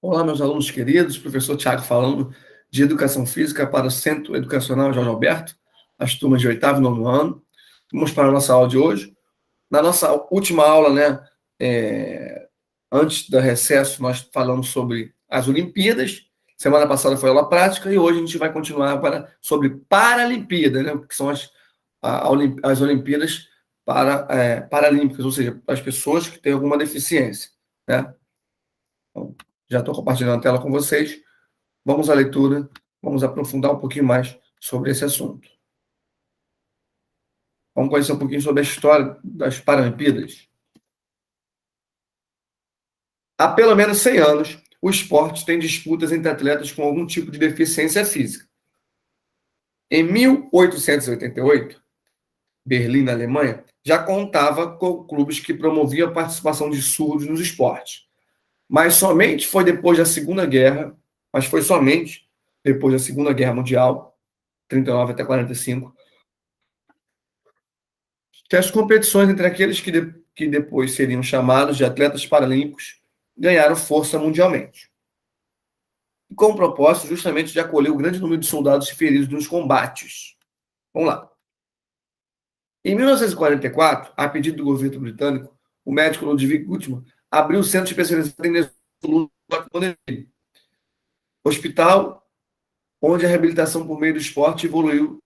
Olá, meus alunos queridos, professor Tiago falando de Educação Física para o Centro Educacional Jorge Alberto, as turmas de 8º e 9º ano. Vamos para a nossa aula de hoje. Na nossa última aula, antes do recesso, nós falamos sobre as Olimpíadas. Semana passada foi aula prática e hoje a gente vai continuar sobre Paralimpíadas, né, que são as Olimpíadas paralímpicas, ou seja, as pessoas que têm alguma deficiência, né? Então, já estou compartilhando a tela com vocês. Vamos à leitura, vamos aprofundar um pouquinho mais sobre esse assunto. Vamos conhecer um pouquinho sobre a história das Paralimpíadas. Há pelo menos 100 anos, o esporte tem disputas entre atletas com algum tipo de deficiência física. Em 1888, Berlim, na Alemanha, já contava com clubes que promoviam a participação de surdos nos esportes. Mas foi somente depois da Segunda Guerra Mundial, 39 até 45, que as competições entre aqueles que depois seriam chamados de atletas paralímpicos ganharam força mundialmente. E com o propósito justamente de acolher o grande número de soldados feridos nos combates. Vamos lá. Em 1944, a pedido do governo britânico, o médico Ludwig Guttmann abriu o centro especializado em neurologia, hospital onde a reabilitação por meio do esporte evoluiu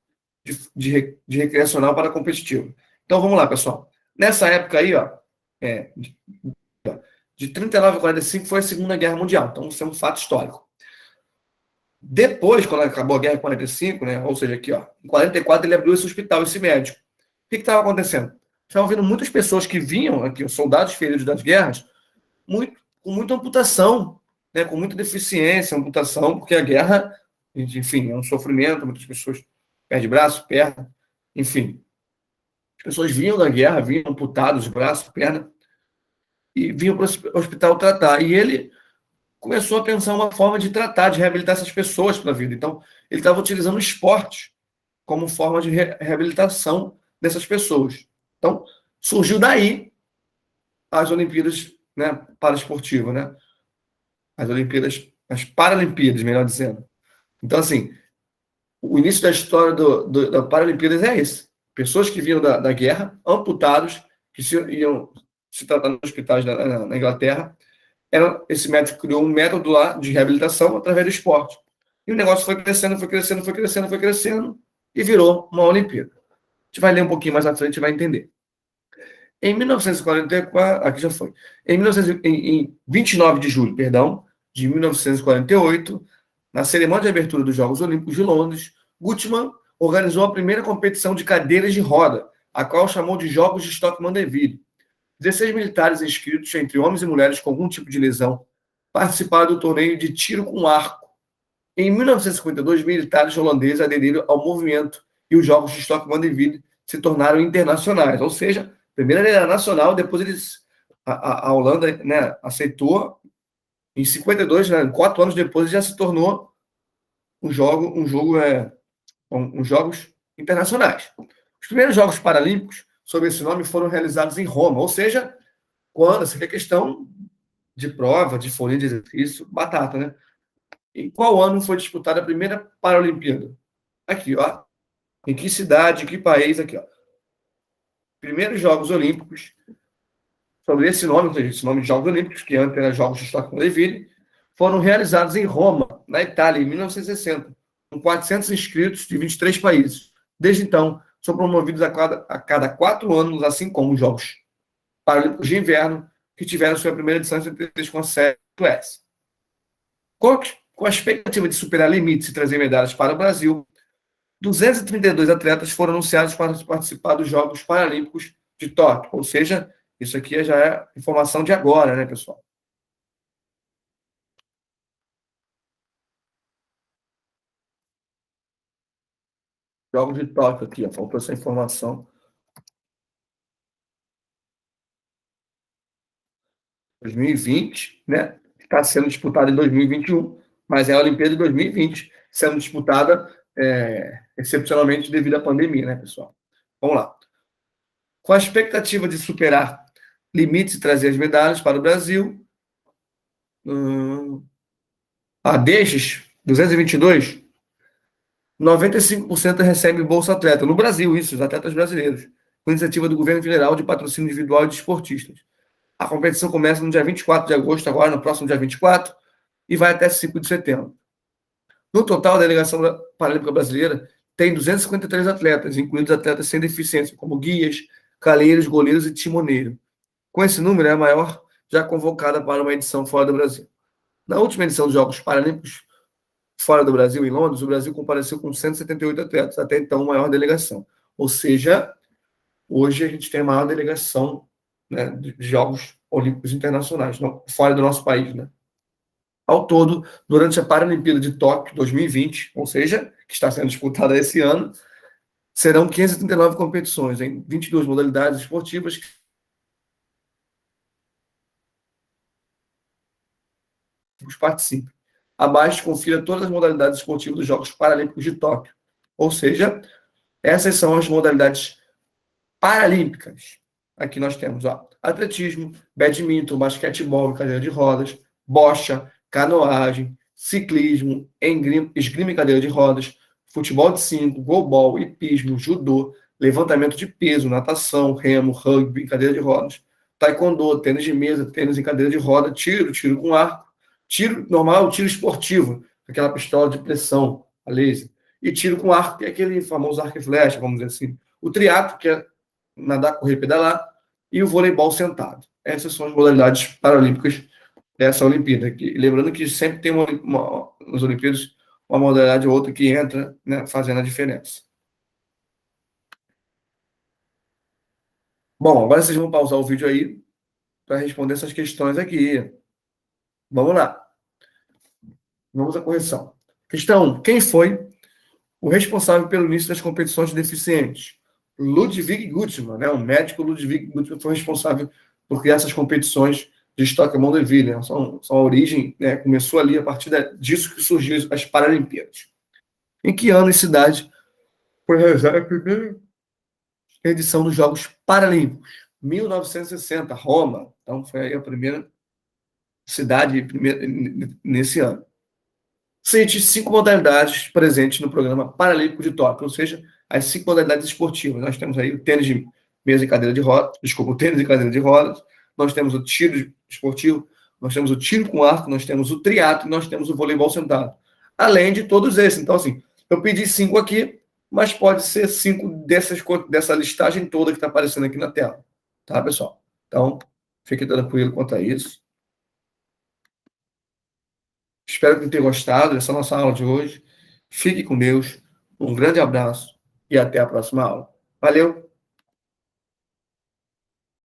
de recreacional para competitivo. Então vamos lá, pessoal. Nessa época aí, de 39 a 45 foi a Segunda Guerra Mundial. Então isso é um fato histórico. Depois, quando acabou a guerra em 45, né, ou seja, aqui, em 44 ele abriu esse hospital, esse médico. O que estava acontecendo? Estavam vindo muitas pessoas que vinham aqui, os soldados feridos das guerras, com muita amputação, né, com muita deficiência, amputação, porque a guerra, enfim, é um sofrimento, muitas pessoas perdem braço, perna, enfim. As pessoas vinham da guerra, vinham amputados, braço, perna, e vinham para o hospital tratar. E ele começou a pensar uma forma de tratar, de reabilitar essas pessoas para a vida. Então, ele estava utilizando o esporte como forma de reabilitação dessas pessoas. Então, surgiu daí as Olimpíadas, né, paraesportivas, né? As Olimpíadas, as Paralimpíadas, melhor dizendo. Então, assim, o início da história da Paralimpíadas é esse. Pessoas que vinham da guerra, amputados, que iam se tratar nos hospitais na Inglaterra. Esse médico criou um método lá de reabilitação através do esporte. E o negócio foi crescendo, foi crescendo, foi crescendo, foi crescendo, e virou uma Olimpíada. A gente vai ler um pouquinho mais à frente e vai entender. Em 1944, aqui já foi. Em 29 de julho, de 1948, na cerimônia de abertura dos Jogos Olímpicos de Londres, Guttmann organizou a primeira competição de cadeiras de roda, a qual chamou de Jogos de Stockmann-Deville. 16 militares inscritos, entre homens e mulheres com algum tipo de lesão, participaram do torneio de tiro com arco. Em 1952, militares holandeses aderiram ao movimento e os Jogos de Stockmann-Deville se tornaram internacionais, ou seja, primeiro ele era nacional, depois a Holanda, né, aceitou. Em 52, né, 4 anos depois, já se tornou uns jogos internacionais. Os primeiros Jogos Paralímpicos, sob esse nome, foram realizados em Roma, ou seja, quando essa aqui é questão de prova, de folha de exercício, batata, né? Em qual ano foi disputada a primeira Paralimpíada? Aqui, ó. Em que cidade, em que país? Aqui, ó. Primeiros Jogos Olímpicos, sobre esse nome de Jogos Olímpicos, que antes eram Jogos de Stockholm-Leville, foram realizados em Roma, na Itália, em 1960, com 400 inscritos de 23 países. Desde então, são promovidos a cada 4 anos, assim como os Jogos Paralímpicos de Inverno, que tiveram sua primeira edição em 73 com a Suécia. Com a expectativa de superar limites e trazer medalhas para o Brasil, 232 atletas foram anunciados para participar dos Jogos Paralímpicos de Tóquio. Ou seja, isso aqui já é informação de agora, né, pessoal? Jogos de Tóquio aqui, ó, faltou essa informação. 2020, né? Está sendo disputada em 2021, mas é a Olimpíada de 2020, sendo disputada excepcionalmente devido à pandemia, né, pessoal? Vamos lá. Com a expectativa de superar limites e trazer as medalhas para o Brasil, Destes, 222, 95% recebe Bolsa Atleta. No Brasil, isso, os atletas brasileiros, com iniciativa do governo federal de patrocínio individual de esportistas. A competição começa no dia 24 de agosto, agora no próximo dia 24, e vai até 5 de setembro. No total, a delegação paralímpica brasileira tem 253 atletas, incluindo atletas sem deficiência, como guias, caleiros, goleiros e timoneiro. Com esse número, é a maior já convocada para uma edição fora do Brasil. Na última edição dos Jogos Paralímpicos fora do Brasil, em Londres, o Brasil compareceu com 178 atletas, até então maior delegação. Ou seja, hoje a gente tem a maior delegação, né, de Jogos Olímpicos Internacionais, fora do nosso país, né? Ao todo, durante a Paralimpíada de Tóquio 2020, ou seja, que está sendo disputada esse ano, serão 539 competições em 22 modalidades esportivas que participam. Abaixo, confira todas as modalidades esportivas dos Jogos Paralímpicos de Tóquio. Ou seja, essas são as modalidades paralímpicas. Aqui nós temos atletismo, badminton, basquetebol, cadeira de rodas, bocha, canoagem, ciclismo, esgrima e cadeira de rodas, futebol de 5, golbol, hipismo, judô, levantamento de peso, natação, remo, rugby, cadeira de rodas, taekwondo, tênis de mesa, tênis em cadeira de roda, tiro com arco, tiro normal, tiro esportivo, aquela pistola de pressão, a laser, e tiro com arco, que é aquele famoso arco e flecha, vamos dizer assim. O triatlo, que é nadar, correr, pedalar, e o voleibol sentado. Essas são as modalidades paralímpicas dessa Olimpíada. Lembrando que sempre tem nas Olimpíadas uma modalidade ou outra que entra, né, fazendo a diferença. Bom, agora vocês vão pausar o vídeo aí para responder essas questões aqui. Vamos lá. Vamos à correção. Questão 1. Quem foi o responsável pelo início das competições de deficientes? Ludwig Guttmann, né? O médico Ludwig Guttmann foi responsável por criar essas competições de Stockholm Deville, né? São a origem, né? Começou ali a partir disso que surgiu as Paralimpíadas. Em que ano e cidade foi realizada a primeira edição dos Jogos Paralímpicos? 1960, Roma. Então foi aí a primeira cidade nesse ano. Cite 5 modalidades presentes no programa Paralímpico de Tóquio, ou seja, as 5 modalidades esportivas. Nós temos aí o tênis de mesa e cadeira de rodas, o tênis e cadeira de rodas, nós temos o tiro esportivo, nós temos o tiro com arco, nós temos o triatlo e nós temos o voleibol sentado. Além de todos esses. Então, assim, eu pedi 5 aqui, mas pode ser 5 dessa listagem toda que está aparecendo aqui na tela. Tá, pessoal? Então, fique tranquilo quanto a isso. Espero que tenha gostado dessa nossa aula de hoje. Fique com Deus. Um grande abraço e até a próxima aula. Valeu!